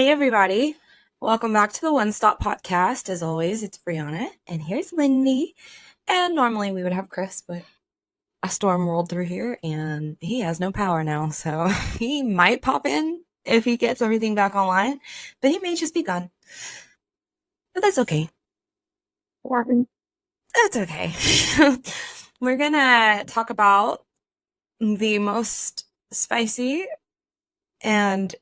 Hey, everybody. Welcome back to the OneStop Podcast. As always, it's Briana, and here's Lynde. And normally we would have Chris, but a storm rolled through here, and he has no power now, so he might pop in if he gets everything back online, but he may just be gone. But that's okay. That's okay. We're gonna talk about the most spicy and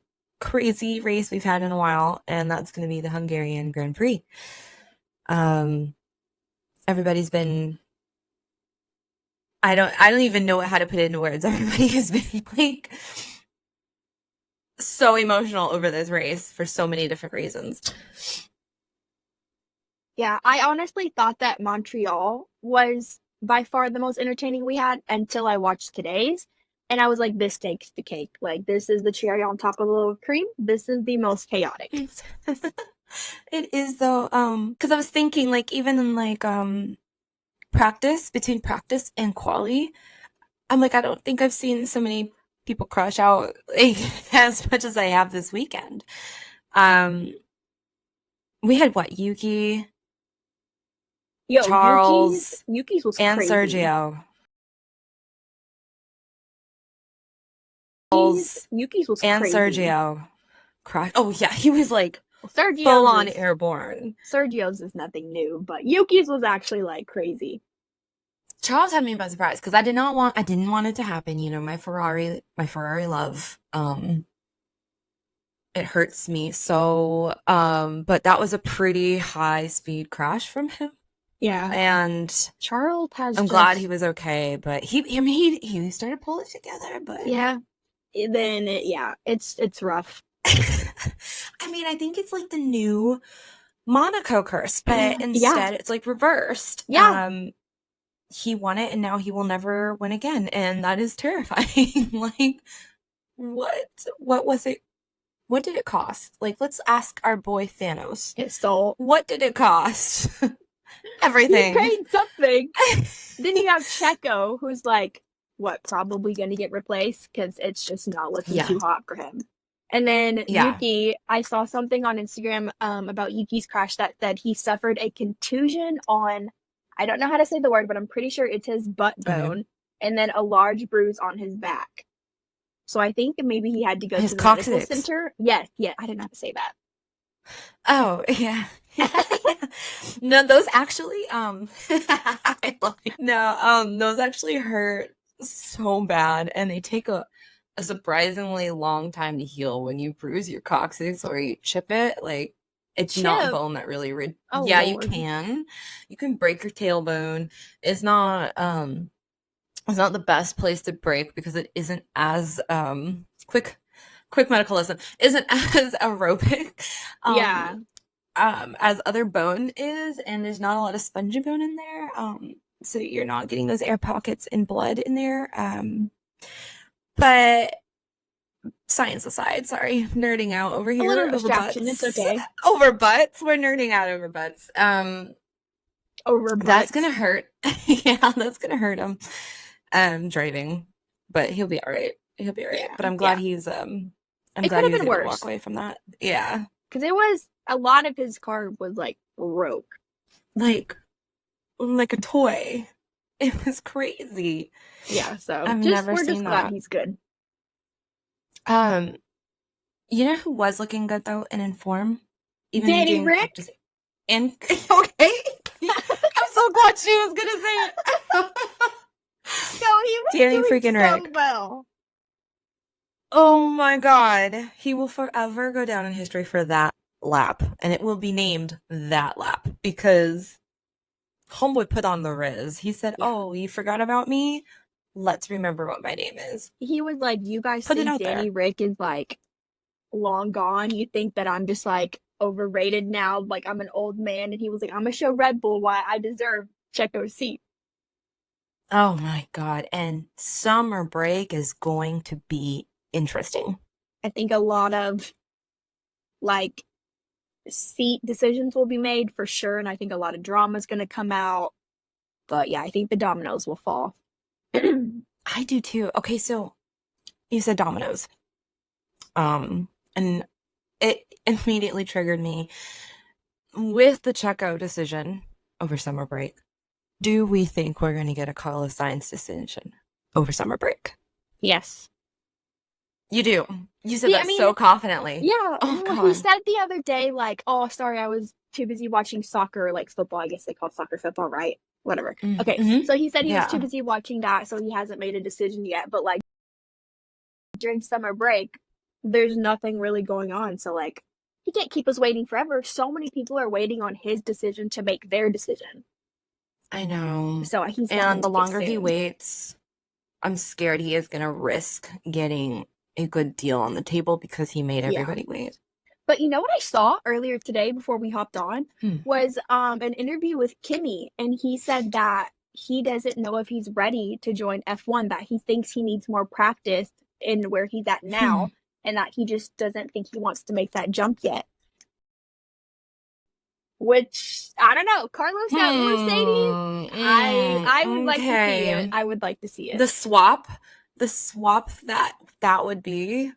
crazy race we've had in a while, and that's going to be the Hungarian Grand Prix. Everybody's been, I don't even know how to put it into words. Everybody has been like so emotional over this race for so many different reasons. Yeah, I honestly thought that Montreal was by far the most entertaining we had until I watched today's. And I was like, this takes the cake. Like, this is the cherry on top of a little cream. This is the most chaotic. It is, though, because I was thinking, like, even in, like, practice, between practice and quali, I'm like, I don't think I've seen so many people crush out, like, as much as I have this weekend. We had, what, Yuki, Charles, Yuki's was and crazy. Sergio. Yuki's was and crazy. Sergio crashed. Oh yeah, he was like Sergio's full on airborne. Sergio's is nothing new, but Yuki's was actually like crazy. Charles had me by surprise because I didn't want it to happen. You know, my Ferrari love. It hurts me so. But that was a pretty high speed crash from him. Yeah, and Charles has. I'm glad he was okay, but he started pulling it together. But yeah. Then it's rough. I mean, I think it's like the new Monaco curse, but instead it's like reversed. Yeah. He won it, and now he will never win again, and that is terrifying. Like, what was it? What did it cost? Like, let's ask our boy Thanos. His soul. What did it cost? Everything. He paid something. Then you have Checo, who's like, what, probably going to get replaced because it's just not looking too hot for him. And then Yuki, I saw something on Instagram about Yuki's crash that said he suffered a contusion on, I don't know how to say the word, but I'm pretty sure it's his butt bone, and then a large bruise on his back. So I think maybe he had to go to the medical center. Yes, I didn't know how to say that. Oh, yeah. No, those actually, those actually hurt so bad, and they take a surprisingly long time to heal when you bruise your coccyx or you chip it. Like, it's not bone that really Lord. You can break your tailbone. It's not the best place to break because it isn't as quick medical lesson, isn't as aerobic as other bone is, and there's not a lot of spongy bone in there, so you're not getting those air pockets and blood in there. But science aside, sorry, nerding out over here. A little distraction, it's okay. Over butts, we're nerding out over butts. Over butts. That's gonna hurt. Yeah, that's gonna hurt him. Driving, but he'll be all right. Yeah, but I'm glad he's I'm glad he was able to walk away from that. Yeah, because it was a lot of his car was like broke, like a toy. It was crazy. Yeah, so I've never seen that. Glad he's good. You know who was looking good though and in form? Even Danny Rick. And okay, I'm so glad she was gonna say it. No, he was Danny doing freaking so Rick. well. Oh my god, he will forever go down in history for that lap, and it will be named that lap because homeboy put on the riz. He said, "Oh, you forgot about me? Let's remember what my name is." He was like, "You guys think Danny Rick is like long gone? You think that I'm just like overrated now? Like I'm an old man?" And he was like, "I'm gonna show Red Bull why I deserve Checo's seat." Oh my god! And summer break is going to be interesting. I think a lot of like seat decisions will be made for sure, and I think a lot of drama is going to come out. But yeah, I think the dominoes will fall. I do too. Okay, so you said dominoes. And it immediately triggered me with the Checo decision over summer break. Do we think we're going to get a Carlos Sainz decision over summer break? Yes. You do. You said that so confidently. Yeah. Oh, God. He said the other day, like, oh, sorry, I was too busy watching soccer, like football. I guess they call soccer football, right? Whatever. Mm-hmm. Okay. So he said he was too busy watching that, so he hasn't made a decision yet. But, like, during summer break, there's nothing really going on. So, like, he can't keep us waiting forever. So many people are waiting on his decision to make their decision. I know. So he's and the longer he waits, I'm scared he is going to risk getting a good deal on the table because he made everybody wait. But you know what I saw earlier today before we hopped on was an interview with Kimi, and he said that he doesn't know if he's ready to join F1, that he thinks he needs more practice in where he's at now, and that he just doesn't think he wants to make that jump yet. Which, I don't know, Carlos at Mercedes, I would like to see it. I would like to see it. The swap that would be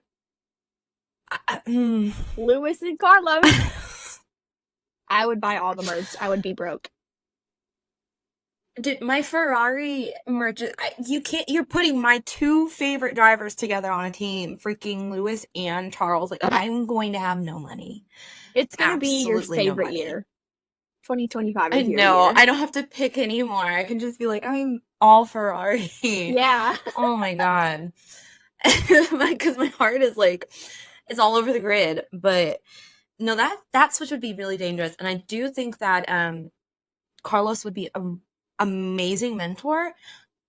Lewis and Carlos. I would buy all the merch. I would be broke. Dude, my Ferrari merch, you're putting my two favorite drivers together on a team, freaking Lewis and Charles. Like, I'm going to have no money. It's going to be your favorite year. 2025 is your year. I don't have to pick anymore. I can just be like, I'm all Ferrari. Yeah. Oh my God. Because my heart is like, it's all over the grid. But no, that switch would be really dangerous. And I do think that Carlos would be an amazing mentor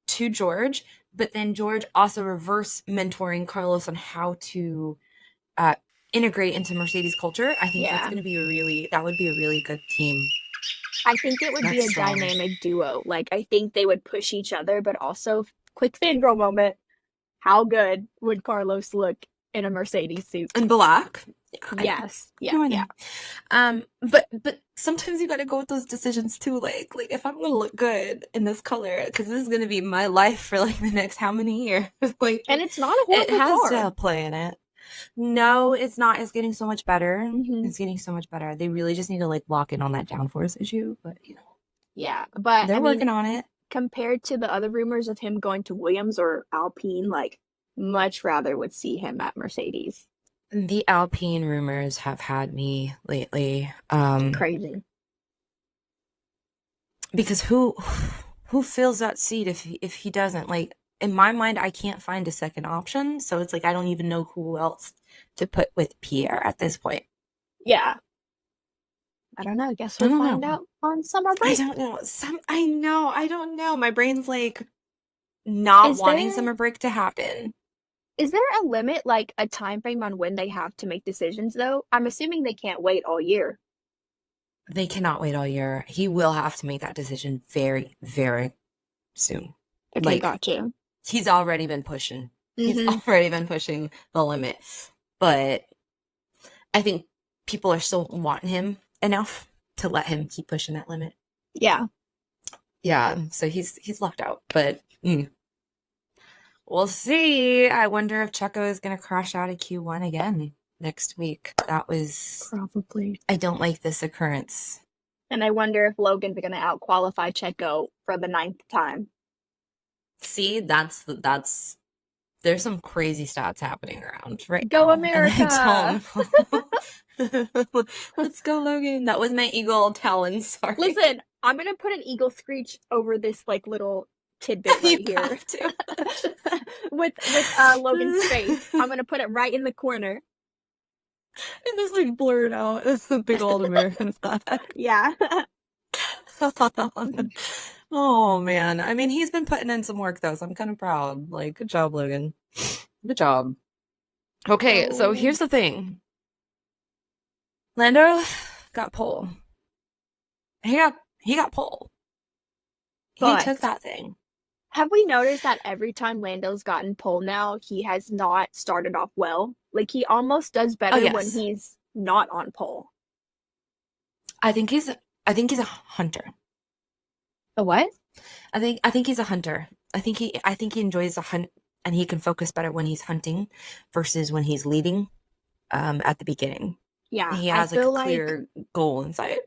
to George, but then George also reverse mentoring Carlos on how to integrate into Mercedes culture. I think that would be a really good team. I think it would be a dynamic duo. Like, I think they would push each other, but also, quick fangirl moment, how good would Carlos look in a Mercedes suit? In black? Yes. Yeah. But sometimes you got to go with those decisions too. Like if I'm going to look good in this color, because this is going to be my life for like the next how many years? Like, and it's not a horrible car. It has car. to play in it. No, it's not. It's getting so much better. Mm-hmm. It's getting so much better. They really just need to like lock in on that downforce issue. But yeah, but they're working on it. Compared to the other rumors of him going to Williams or Alpine, like, much rather would see him at Mercedes. The Alpine rumors have had me lately. Crazy. Because who fills that seat if he doesn't? Like, in my mind, I can't find a second option. So it's like I don't even know who else to put with Pierre at this point. Yeah. I don't know. I guess we'll find out on summer break. I don't know. I don't know. My brain's like not wanting summer break to happen. Is there a limit, like a time frame on when they have to make decisions, though? I'm assuming they can't wait all year. They cannot wait all year. He will have to make that decision very, very soon. Okay, gotcha. He's already been pushing. Mm-hmm. He's already been pushing the limit. But I think people are still wanting him enough to let him keep pushing that limit. Yeah. Yeah, so he's locked out. But we'll see. I wonder if Checo is going to crash out of Q1 again next week. That was... Probably. I don't like this occurrence. And I wonder if Logan's going to out-qualify Checo for the 9th time. See, that's there's some crazy stats happening around right Go now. America! Let's go, Logan. That was my eagle talon, sorry. Listen, I'm going to put an eagle screech over this, like, little tidbit right here. with Logan's face. I'm going to put it right in the corner. And just, like, blur it out. It's the big old American stuff. Yeah. Oh, man. I mean, he's been putting in some work, though, so I'm kind of proud. Like, good job, Logan. Good job. Okay, so here's the thing. Lando got pole. He got pole. He took that thing. Have we noticed that every time Lando's gotten pole now, he has not started off well? Like, he almost does better when he's not on pole. I think he's a hunter. A what? I think he's a hunter. I think he enjoys the hunt, and he can focus better when he's hunting versus when he's leading at the beginning. Yeah, He I has like a feel like clear goal in sight.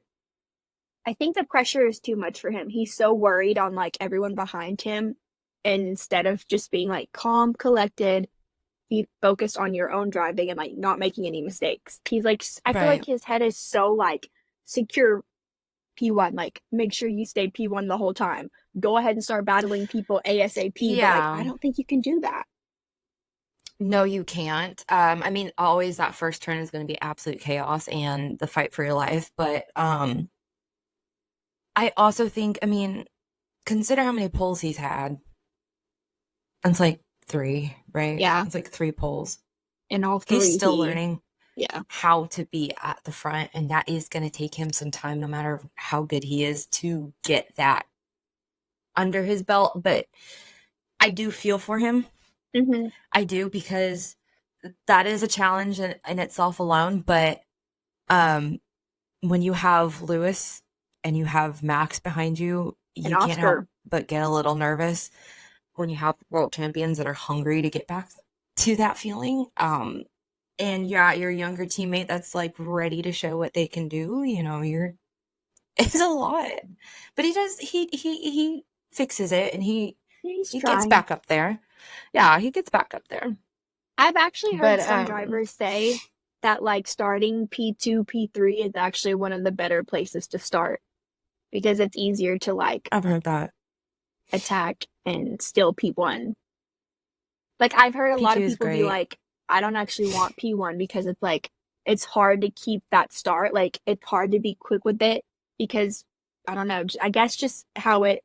I think the pressure is too much for him. He's so worried on like everyone behind him, and instead of just being like calm, collected, be focused on your own driving and like not making any mistakes. He's like, I feel like Right. his head is so like secure P1, like make sure you stay P1 the whole time. Go ahead and start battling people ASAP, but like I Yeah. don't think you can do that. No, you can't. I mean, always that first turn is going to be absolute chaos and the fight for your life. But I also think, I mean, consider how many poles he's had. It's like 3, right? Yeah. It's like 3 poles. In all He's three, still learning yeah. how to be at the front, and that is going to take him some time, no matter how good he is, to get that under his belt. But I do feel for him. Mm-hmm. I do, because that is a challenge in itself alone. But when you have Lewis and you have Max behind you, And you can't help Oscar. but get a little nervous when you have world champions that are hungry to get back to that feeling. And yeah, your younger teammate that's like ready to show what they can do, it's a lot. But he fixes it, and he He's gets trying. back up there. Yeah, he gets back up there. I've actually heard But some drivers say that like starting P2, P3 is actually one of the better places to start because it's easier to like I've heard that. attack and still P1. Like I've heard a lot P2 of is people be great. like, I don't actually want P1 because it's like it's hard to keep that start. Like it's hard to be quick with it because I don't know, I guess just how it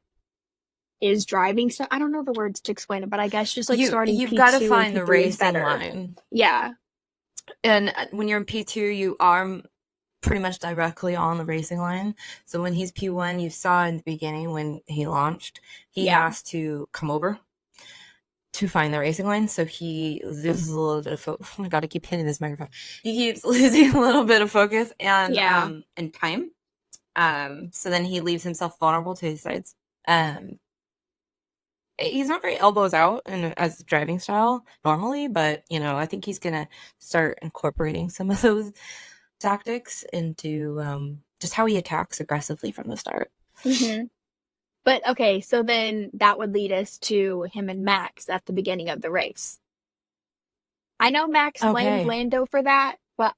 is driving. So I don't know the words to explain it, but I guess just like starting You've got to P2 and find the P3 is racing better. line. Yeah. And when you're in P2, you are pretty much directly on the racing line. So when he's P1, you saw in the beginning when he launched, he has to come over to find the racing line. So he loses a little bit of focus. Oh my God, I keep hitting this microphone. He keeps losing a little bit of focus and time. So then he leaves himself vulnerable to his sides. He's not very elbows out as driving style normally, but I think he's gonna start incorporating some of those tactics into just how he attacks aggressively from the start. Mm-hmm. But okay, so then that would lead us to him and Max at the beginning of the race. I know Max blamed Lando for that, but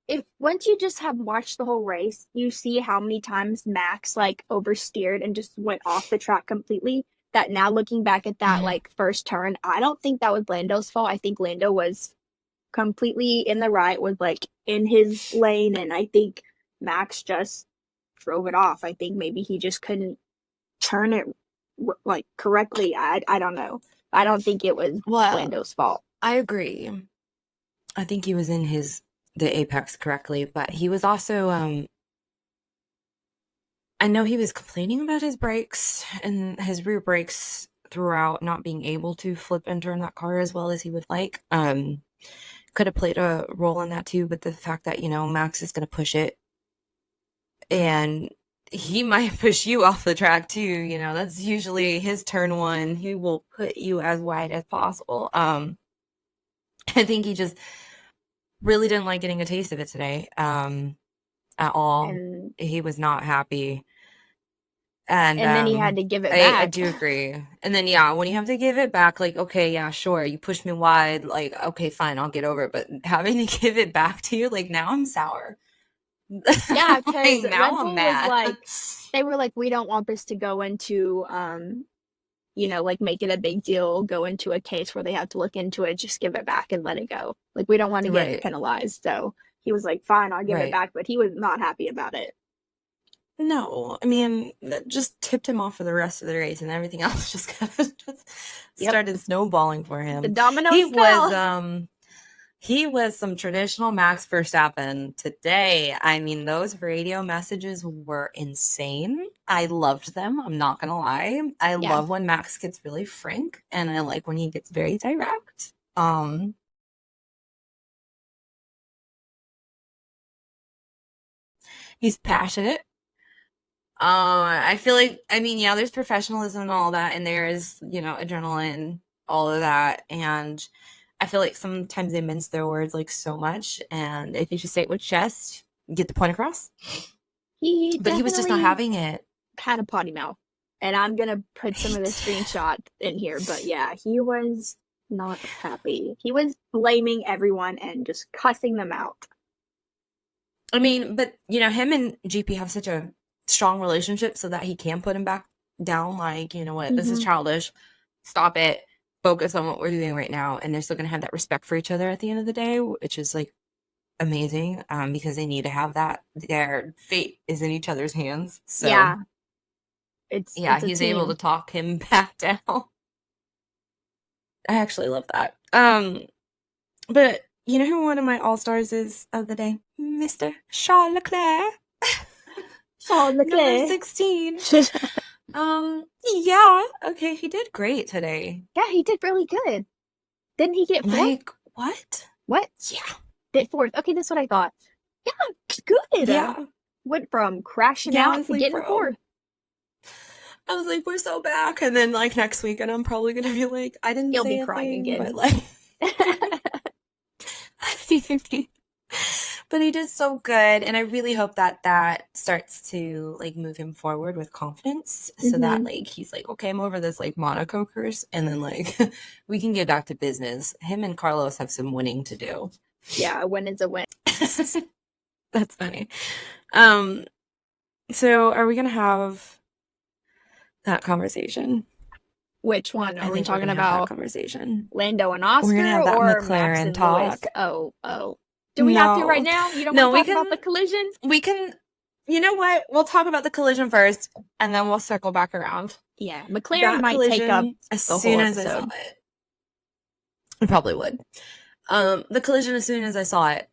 if once you just have watched the whole race, you see how many times Max like oversteered and just went off the track completely. That now looking back at that like first turn, I don't think that was Lando's fault. I think Lando was completely in the right, was like in his lane, and I think Max just drove it off. I think maybe he just couldn't turn it like correctly. I don't know. I don't think it was Lando's fault. I agree. I think he was in the apex correctly, but he was also I know he was complaining about his brakes and his rear brakes throughout, not being able to flip and turn that car as well as he would like. Could have played a role in that too, but the fact that Max is going to push it, and he might push you off the track too. That's usually his turn one. He will put you as wide as possible. I think he just really didn't like getting a taste of it today at all. And he was not happy. And then he had to give it back. I do agree. And then, when you have to give it back, like, okay, yeah, sure, you pushed me wide. Like, okay, fine, I'll get over it. But having to give it back to you, like, now I'm sour. Yeah, because now I'm mad. Was like, they were like, we don't want this to go into, like make it a big deal, go into a case where they have to look into it, just give it back and let it go. Like, we don't want to get penalized. So he was like, fine, I'll give it back. But he was not happy about it. No, I mean, that just tipped him off for the rest of the race, and everything else just kind of started snowballing for him. The dominoes fell. He was some traditional Max Verstappen today. I mean, those radio messages were insane. I loved them. I'm not going to lie. I love when Max gets really frank, and I like when he gets very direct. He's passionate. I feel like, there's professionalism and all that, and there is, adrenaline, all of that. And I feel like sometimes they mince their words like so much, and if you just say it with chest, you get the point across. But he was just not having it. Had a potty mouth, and I'm gonna put some of the screenshot in here. But yeah, he was not happy. He was blaming everyone and just cussing them out. I mean, but you know, him and GP have such a strong relationship so that he can put him back down. Like, you know what, this is childish. Stop it. Focus on what we're doing right now. And they're still gonna have that respect for each other at the end of the day, which is like amazing. Because they need to have that. Their fate is in each other's hands. So yeah, he's able to talk him back down. I actually love that. But you know who one of my all-stars is of the day? Mr. Charles Leclerc. Charles Leclerc. Number 16. Yeah. Okay, he did great today. Yeah, he did really good. Didn't he get fourth? Like, what? What? Yeah. Did fourth. Okay, that's what I thought. Yeah, good. Yeah. Went from crashing out to getting fourth. I was like, we're so back. And then, like, next weekend, I'm probably going to be like, I didn't You'll say be crying again. But, like... But he did so good, and I really hope that starts to like move him forward with confidence, so that like he's like, okay, I'm over this like Monaco curse, and then like we can get back to business. Him and Carlos have some winning to do. Yeah, a win is a win. That's funny. So are we gonna have that conversation? Which one are we talking about? Conversation. Lando and Oscar, we're gonna have that or McLaren Max and talk. Lewis? Oh. Do we have to right now? You don't want to talk about the collision? We can. You know what? We'll talk about the collision first, and then we'll circle back around. Yeah, McLaren might take up as soon as I saw it. I probably would. The collision, as soon as I saw it,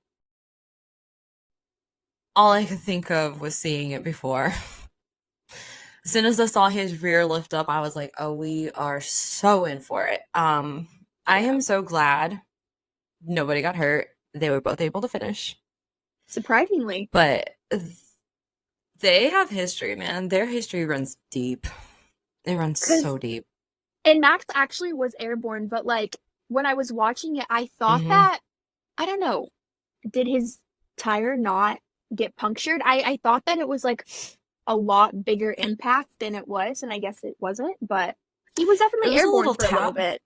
all I could think of was seeing it before. As soon as I saw his rear lift up, I was like, oh, we are so in for it. I am so glad nobody got hurt. They were both able to finish. Surprisingly. But they have history, man. Their history runs deep. It runs so deep. And Max actually was airborne, but like when I was watching it, I thought that, I don't know, did his tire not get punctured? I thought that it was like a lot bigger impact than it was, and I guess it wasn't, but he was definitely airborne for a little bit.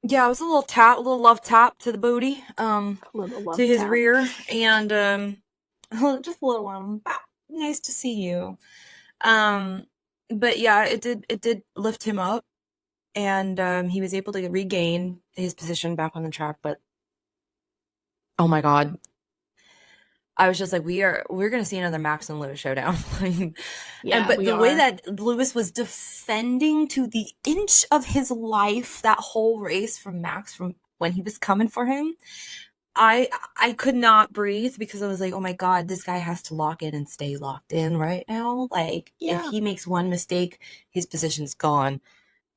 Yeah, it was a little love tap to the booty, to his rear, and just a little one. Nice to see you. But yeah, it did lift him up, and he was able to regain his position back on the track. But oh my God, I was just like, we're gonna see another Max and Lewis showdown. But the way that Lewis was defending to the inch of his life that whole race from Max, from when he was coming for him, I could not breathe, because I was like, oh my God, this guy has to lock in and stay locked in right now. Like, if he makes one mistake, his position's gone,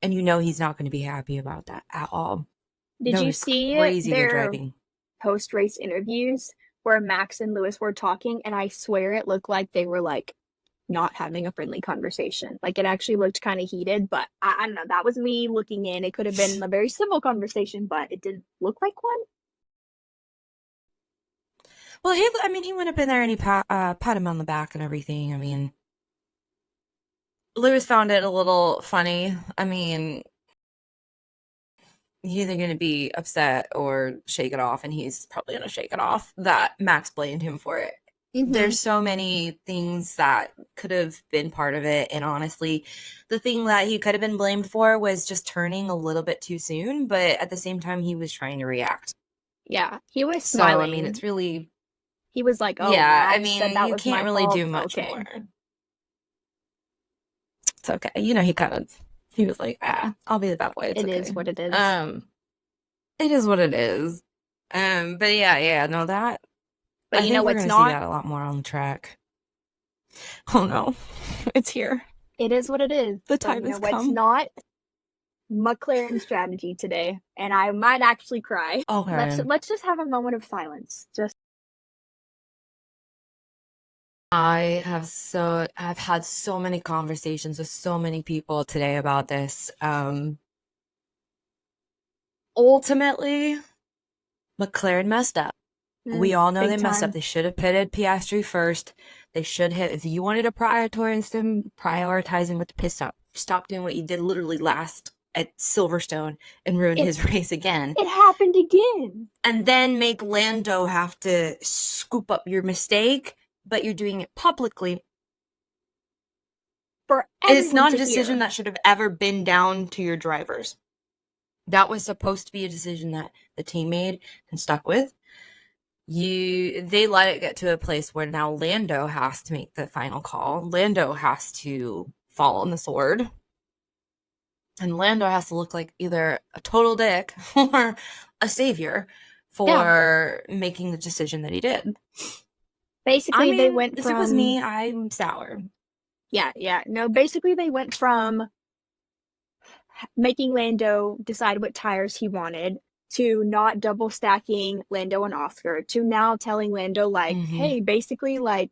and you know he's not going to be happy about that at all. Did you see their post-race interviews where Max and Lewis were talking, and I swear it looked like they were like not having a friendly conversation. Like, it actually looked kind of heated, but I don't know. That was me looking in. It could have been a very civil conversation, but it didn't look like one. Well, he went up in there and he pat him on the back and everything. I mean, Lewis found it a little funny. I mean, he's either going to be upset or shake it off, and he's probably going to shake it off that Max blamed him for it. There's so many things that could have been part of it, and honestly, the thing that he could have been blamed for was just turning a little bit too soon, but at the same time, he was trying to react. Yeah, he was smiling. So, I mean, it's really... He was like, oh, yeah, Max I mean, said that you was can't my really fault. do much more. It's okay. You know, he was like, I'll be the bad boy. It's okay. It is what it is. It is what it is. But yeah, no, that... But you know what's not? See that a lot more on the track. Oh no, it's here. It is what it is. The time has come. What's not? McLaren strategy today, and I might actually cry. Okay. Let's just have a moment of silence. I've had so many conversations with so many people today about this. ultimately, McLaren messed up. We all know they messed up. They should have pitted Piastri first. They should have, if you wanted to prioritize them, prioritizing with the pit stop doing what you did literally last at Silverstone and ruin his race again. It happened again. And then make Lando have to scoop up your mistake, but you're doing it publicly. It's not a decision that should have ever been down to your drivers. That was supposed to be a decision that the team made and stuck with. They let it get to a place where now Lando has to make the final call. Lando has to fall on the sword. And Lando has to look like either a total dick or a savior for making the decision that he did. Basically, they went from... If it was me, I'm sour. Yeah. No, basically they went from making Lando decide what tires he wanted to not double stacking Lando and Oscar to now telling Lando, like, hey, basically, like,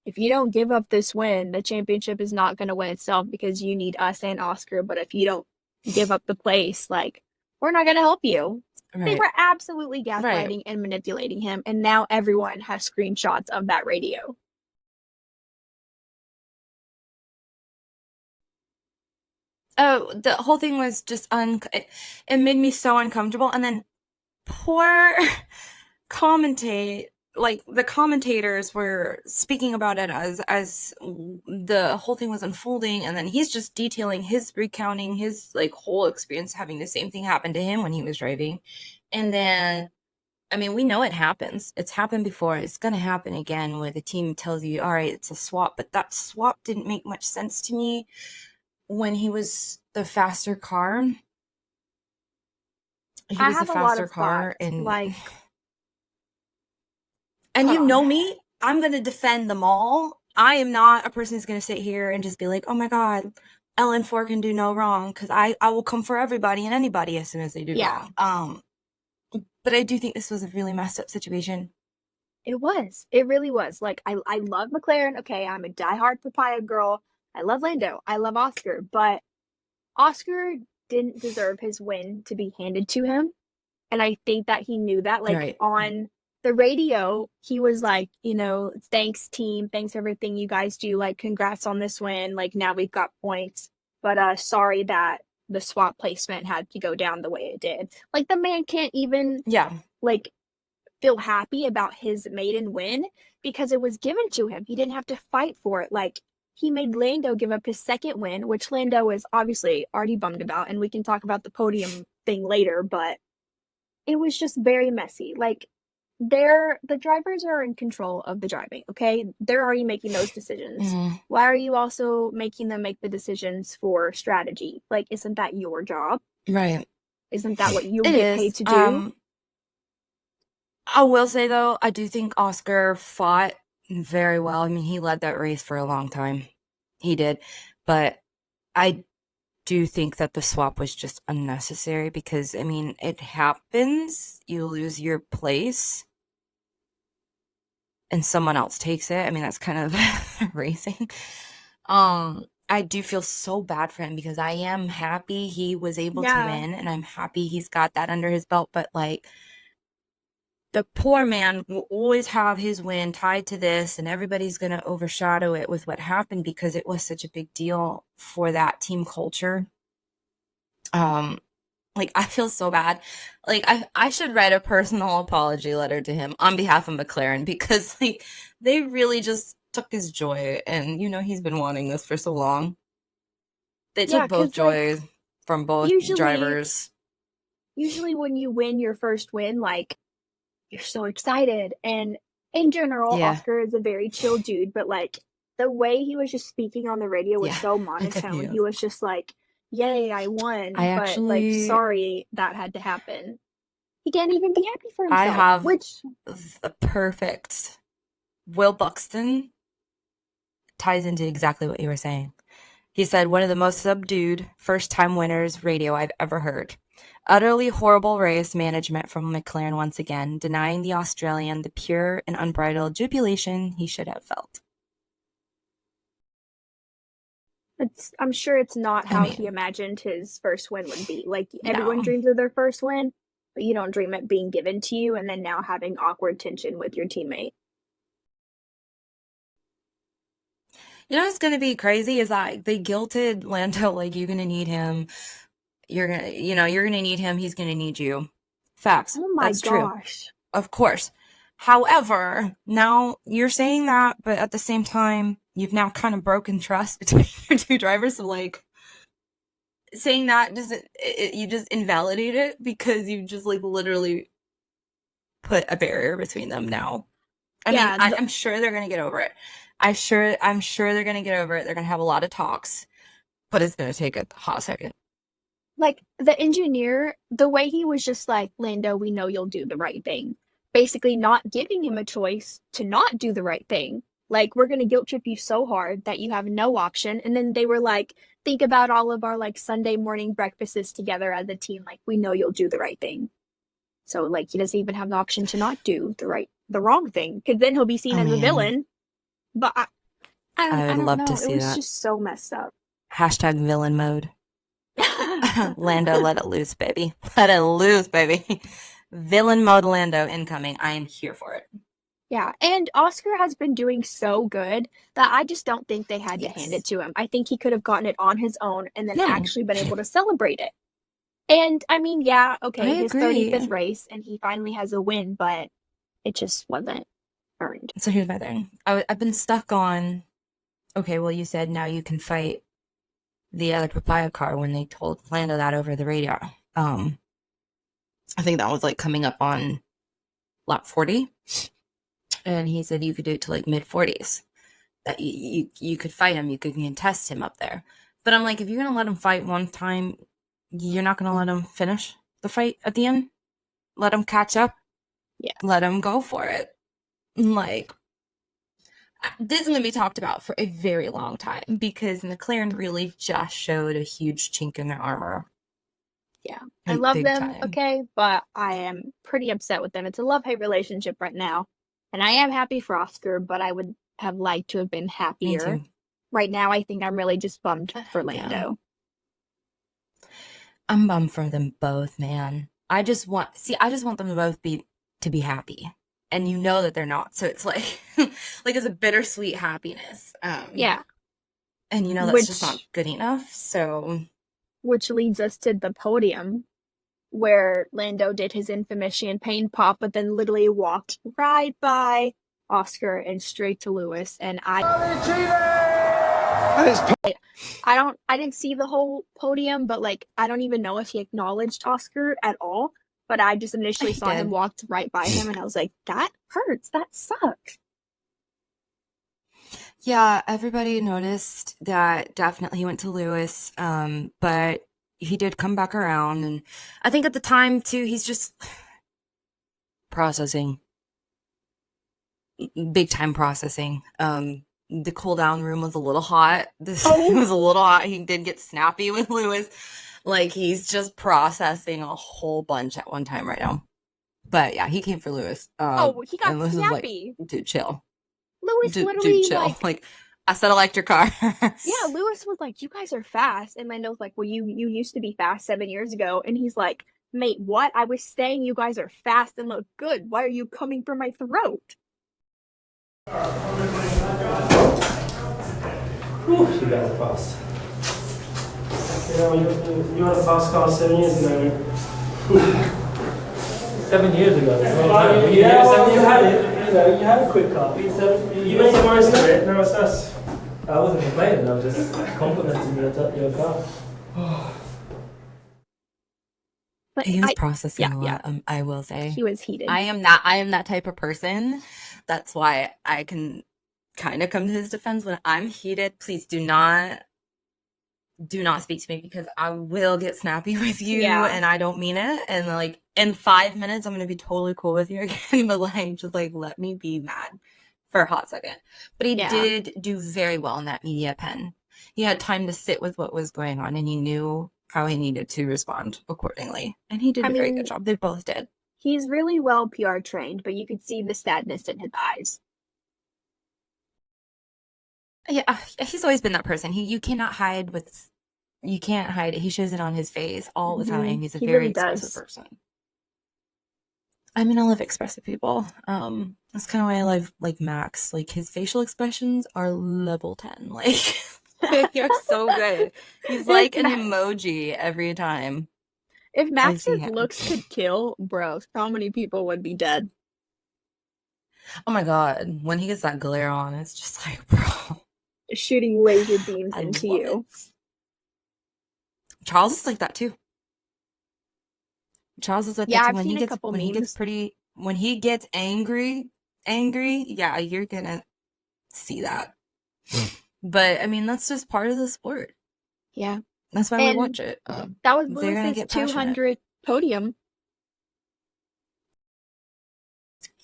if you don't give up this win, the championship is not going to win itself because you need us and Oscar. But if you don't give up the place, like, we're not going to help you. Right. They were absolutely gaslighting and manipulating him. And now everyone has screenshots of that radio. Oh, the whole thing was just it made me so uncomfortable. And then poor the commentators were speaking about it as the whole thing was unfolding, and then he's just detailing recounting his like whole experience having the same thing happen to him when he was driving. And then, I mean, we know it happens. It's happened before. It's going to happen again where the team tells you, all right, it's a swap. But that swap didn't make much sense to me when he was the faster car. He was a faster car. And like... And you know me, I'm going to defend them all. I am not a person who's going to sit here and just be like, oh my God, LN4 can do no wrong, because I will come for everybody and anybody as soon as they do wrong. But I do think this was a really messed up situation. It was. It really was. Like, I love McLaren. Okay, I'm a diehard papaya girl. I love Lando. I love Oscar. But Oscar didn't deserve his win to be handed to him. And I think that he knew that. Like, on the radio, he was like, you know, thanks team, thanks for everything you guys do, like, congrats on this win, like, now we've got points, but sorry that the swap placement had to go down the way it did. Like, the man can't even like feel happy about his maiden win because it was given to him. He didn't have to fight for it. Like, he made Lando give up his second win, which Lando is obviously already bummed about, and we can talk about the podium thing later, but it was just very messy. Like, the drivers are in control of the driving, okay? They're already making those decisions. Why are you also making them make the decisions for strategy? Like, isn't that your job? Right. Isn't that what you get paid to do? I will say, though, I do think Oscar fought very well. I mean, he led that race for a long time. He did. But I do think that the swap was just unnecessary because, I mean, it happens. You lose your place and someone else takes it. I mean, that's kind of racing. I do feel so bad for him because I am happy he was able to win, and I'm happy he's got that under his belt. But, like, the poor man will always have his win tied to this, and everybody's going to overshadow it with what happened because it was such a big deal for that team culture. Like, I feel so bad. Like, I should write a personal apology letter to him on behalf of McLaren because, like, they really just took his joy, and, you know, he's been wanting this for so long. They took both joys from both drivers. Usually when you win your first win, like, you're so excited. And in general, Oscar is a very chill dude, but, like, the way he was just speaking on the radio was so monotone. He was just like, yay, I won. But, like, sorry that had to happen. He can't even be happy for himself. I have the perfect... Will Buxton ties into exactly what you were saying. He said, one of the most subdued first-time winners radio I've ever heard. Utterly horrible race management from McLaren once again, denying the Australian the pure and unbridled jubilation he should have felt. I'm sure it's not how he imagined his first win would be. Like, everyone dreams of their first win. but you don't dream it being given to you, and then now having awkward tension with your teammate. You know what's gonna be crazy is like they guilted Lando, like, you're gonna need him. You're gonna need him. He's gonna need you. Facts. Oh my That's true. gosh. Of course. However, now you're saying that, but at the same time, you've now kind of broken trust between your two drivers. So, like, saying that you just invalidate it because you just, like, literally put a barrier between them now. I mean, I'm sure they're gonna get over it. I'm sure they're gonna get over it. They're gonna have a lot of talks, but it's gonna take a hot second. Like, the engineer, the way he was just like, Lando, we know you'll do the right thing. Basically not giving him a choice to not do the right thing. Like, we're going to guilt trip you so hard that you have no option. And then they were like, think about all of our, like, Sunday morning breakfasts together as a team. Like, we know you'll do the right thing. So, like, he doesn't even have the option to not do the wrong thing. Because then he'll be seen as a villain. But I would love to see that. It was just so messed up. Hashtag villain mode. Lando, let it loose, baby. Let it loose, baby. Villain mode Lando incoming. I am here for it. Yeah, and Oscar has been doing so good that I just don't think they had to hand it to him. I think he could have gotten it on his own and then actually been able to celebrate it. And, I mean, yeah, okay, his 35th race, and he finally has a win, but it just wasn't earned. So here's my thing. I've been stuck on, okay, well, you said now you can fight the other papaya car when they told Lando that over the radio. I think that was like coming up on lap 40. And he said you could do it to like mid 40s. That you could fight him, you could contest him up there. But I'm like, if you're gonna let him fight one time, you're not gonna let him finish the fight at the end? Let him catch up? Yeah. Let him go for it. Like, this is going to be talked about for a very long time because McLaren really just showed a huge chink in their armor. Yeah, I love them, okay, but I am pretty upset with them. It's a love-hate relationship right now, and I am happy for Oscar, but I would have liked to have been happier. Right now, I think I'm really just bummed for Lando. Yeah. I'm bummed for them both, man. I just want them to both be happy. And you know that they're not. So it's like it's a bittersweet happiness. Yeah. And you know that's just not good enough. So which leads us to the podium where Lando did his infamous champagne pop, but then literally walked right by Oscar and straight to Lewis. And I didn't see the whole podium, but like I don't even know if he acknowledged Oscar at all. But I just initially saw him walked right by him, and I was like, that hurts. That sucks. Yeah, everybody noticed that definitely he went to Lewis, but he did come back around. And I think at the time, too, he's just processing. Big time processing. The cool down room was a little hot. It was a little hot. He did get snappy with Lewis. Like, he's just processing a whole bunch at one time right now. But, yeah, he came for Lewis. He got snappy. Like, dude, chill. Lewis literally, chill. Like, I said I liked your car. Yeah, Lewis was like, you guys are fast. And Lando was like, well, you used to be fast 7 years ago. And he's like, mate, what? I was saying you guys are fast and look good. Why are you coming for my throat? Whew, you guys are fast. You know, you had a fast car 7 years ago. 7 years ago. You had it. You know, you had a quick car. You made the most of it. Now it's us. I wasn't complaining. I was just complimenting your car. But he was processing a lot. I will say he was heated. I am that type of person. That's why I can kind of come to his defense when I'm heated. Please do not speak to me because I will get snappy with you and I don't mean it. And like in 5 minutes, I'm going to be totally cool with you again. But like, just like, let me be mad for a hot second. But he did do very well in that media pen. He had time to sit with what was going on and he knew how he needed to respond accordingly. And he did a very good job. They both did. He's really well PR trained, but you could see the sadness in his eyes. Yeah, he's always been that person. You can't hide it. He shows it on his face all the time. He's a very expressive person. I mean, I love expressive people. That's kind of why I like Max. Like, his facial expressions are level 10. Like, they're so good. He's like an emoji every time. If Max's looks could kill, bro, how many people would be dead? Oh my god. When he gets that glare on, it's just like, bro. Shooting laser beams into you. It. Charles is like that too. Charles is like that too. I've seen a couple memes. When he gets angry, yeah, you're gonna see that. But I mean, that's just part of the sport. Yeah. That's why we watch it. That was Lewis's 200th podium.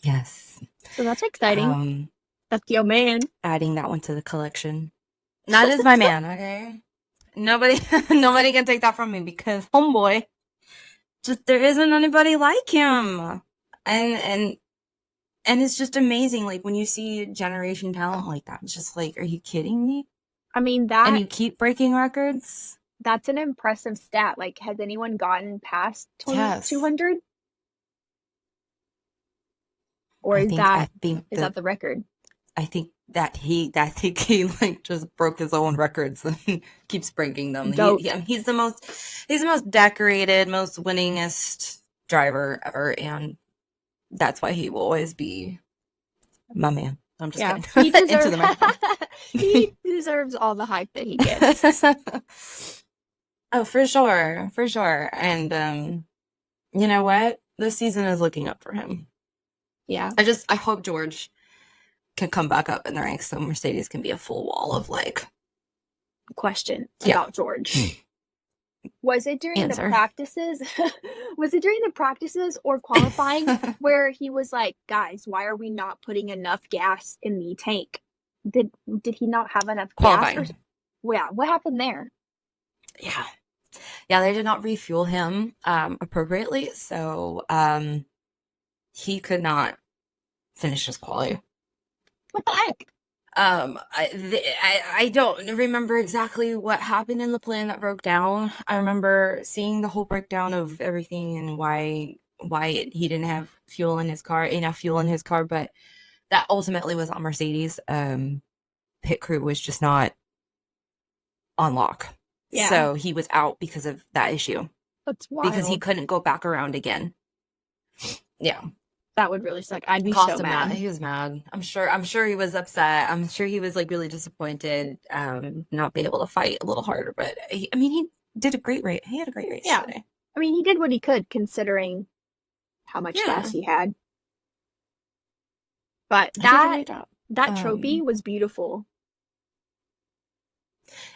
Yes. So that's exciting. That's your man. Adding that one to the collection. That is my man, okay? Nobody can take that from me because homeboy, just there isn't anybody like him. And it's just amazing. Like, when you see generation talent like that, it's just like, are you kidding me? I mean, and you keep breaking records. That's an impressive stat. Like, has anyone gotten past 200? Or is that the record? I think that he like just broke his own records and keeps breaking them. He's the most decorated, most winningest driver ever, and that's why he will always be my man. I'm just kidding. He deserves all the hype that he gets. Oh, for sure. And you know what? This season is looking up for him. Yeah. I hope George can come back up in the ranks so Mercedes can be a full wall of like question about George. Was it during the practices? Was it during the practices or qualifying where he was like, guys, why are we not putting enough gas in the tank? Did he not have enough gas? What happened there? Yeah, they did not refuel him appropriately, so he could not finish his quali. What the heck? I don't remember exactly what happened in the plan that broke down. I remember seeing the whole breakdown of everything and why he didn't have enough fuel in his car, but that ultimately was on Mercedes. Pit crew was just not on lock. Yeah. So he was out because of that issue. That's wild. Because he couldn't go back around again. Yeah. That would really suck. I'd be so mad. He was mad. I'm sure he was upset. I'm sure he was like really disappointed not be able to fight a little harder. But he did a great race. He had a great race today. I mean, he did what he could considering how much gas he had. But that trophy was beautiful.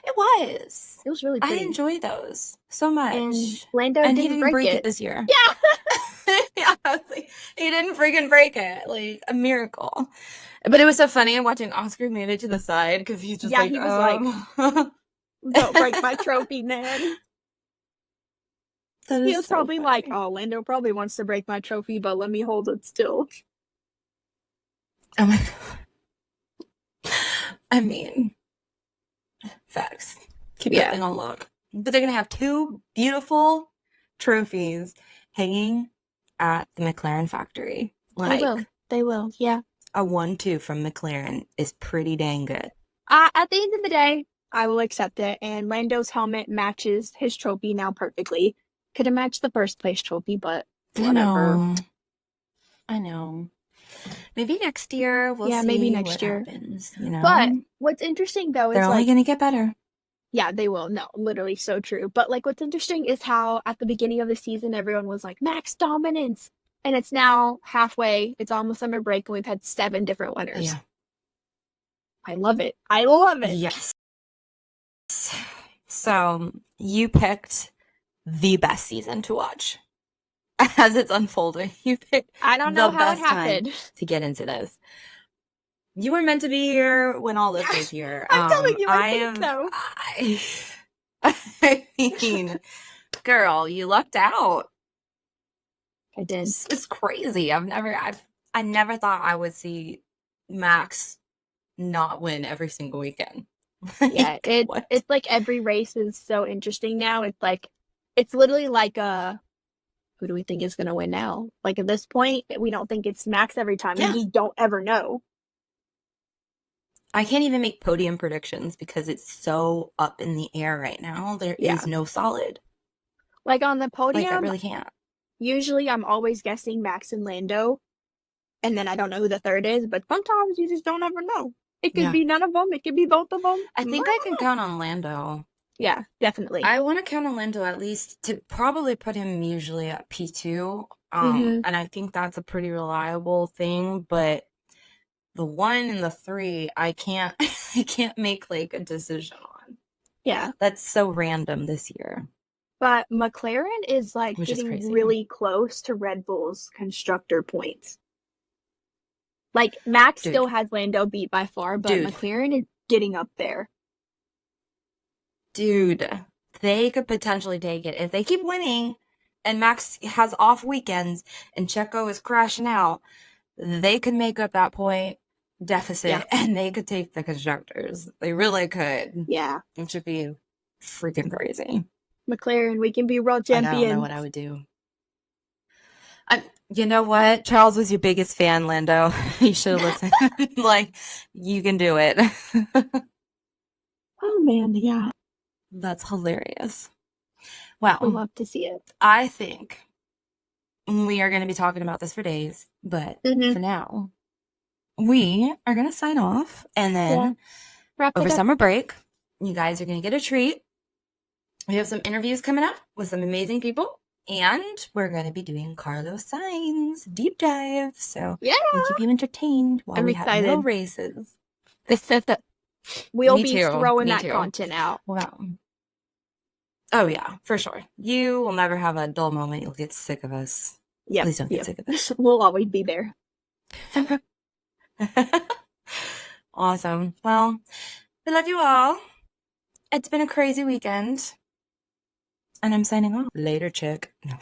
It was. It was really pretty. I enjoyed those so much. And Lando didn't break it this year. Yeah. Yeah, like, he didn't freaking break it. Like, a miracle. But it was so funny watching Oscar made it to the side because he's just he was like, don't break my trophy, man. He was probably funny. Like, oh, Lando probably wants to break my trophy, but let me hold it still. Oh my god. I mean, facts. Keep that thing on lock. But they're going to have 2 beautiful trophies hanging at the McLaren factory. Like, they will, yeah. A 1-2 from McLaren is pretty dang good. At the end of the day, I will accept it, and Lando's helmet matches his trophy now perfectly. Could have matched the first place trophy, but whatever. I know. Maybe next year we'll see maybe next year. Happens, you know? But what's interesting though is they're only going to get better. Yeah, they will. No, literally so true. But like what's interesting is how at the beginning of the season everyone was like max dominance, and it's now halfway. It's almost summer break and we've had 7 different winners. Yeah. I love it. Yes. So you picked the best season to watch. As it's unfolding, you picked I don't know how it happened to get into this. You were meant to be here when all this was here. I'm telling you, I mean, girl, you lucked out. I did. It's crazy. I never thought I would see Max not win every single weekend. Yeah, it's like every race is so interesting now. It's like it's literally like a who do we think is going to win now? Like, at this point, we don't think it's Max every time. Yeah. We just don't ever know. I can't even make podium predictions because it's so up in the air right now. There is no solid. Like, on the podium, Like, I really can't. Usually I'm always guessing Max and Lando, and then I don't know who the third is, but sometimes you just don't ever know. It could be none of them. It could be both of them. I think I can count on Lando. Yeah, definitely. I want to count on Lando at least to probably put him usually at P2. And I think that's a pretty reliable thing, but the 1 and the 3, I can't make like a decision on. Yeah. That's so random this year. But McLaren is like getting really close to Red Bull's constructor points. Like, Max still has Lando beat by far, but McLaren is getting up there. Dude, they could potentially take it. If they keep winning and Max has off weekends and Checo is crashing out, they could make up that point deficit and they could take the constructors. They really could. Yeah. It should be freaking crazy. McLaren, we can be world champions. I don't know what I would do. You know what? Charles was your biggest fan, Lando. You should listen. Like, you can do it. Oh, man, yeah. That's hilarious. Well, I'd love to see it. I think we are going to be talking about this for days, but for now, we are going to sign off. And then over summer break, you guys are going to get a treat. We have some interviews coming up with some amazing people. And we're going to be doing Carlos Sainz deep dive. So we'll keep you entertained while we have no races. We'll be throwing that content out. Wow. Oh, yeah, for sure. You will never have a dull moment. You'll get sick of us. Yeah. Please don't get sick of us. We'll always be there. Awesome. Well, we love you all. It's been a crazy weekend. And I'm signing off. Later, chick. No.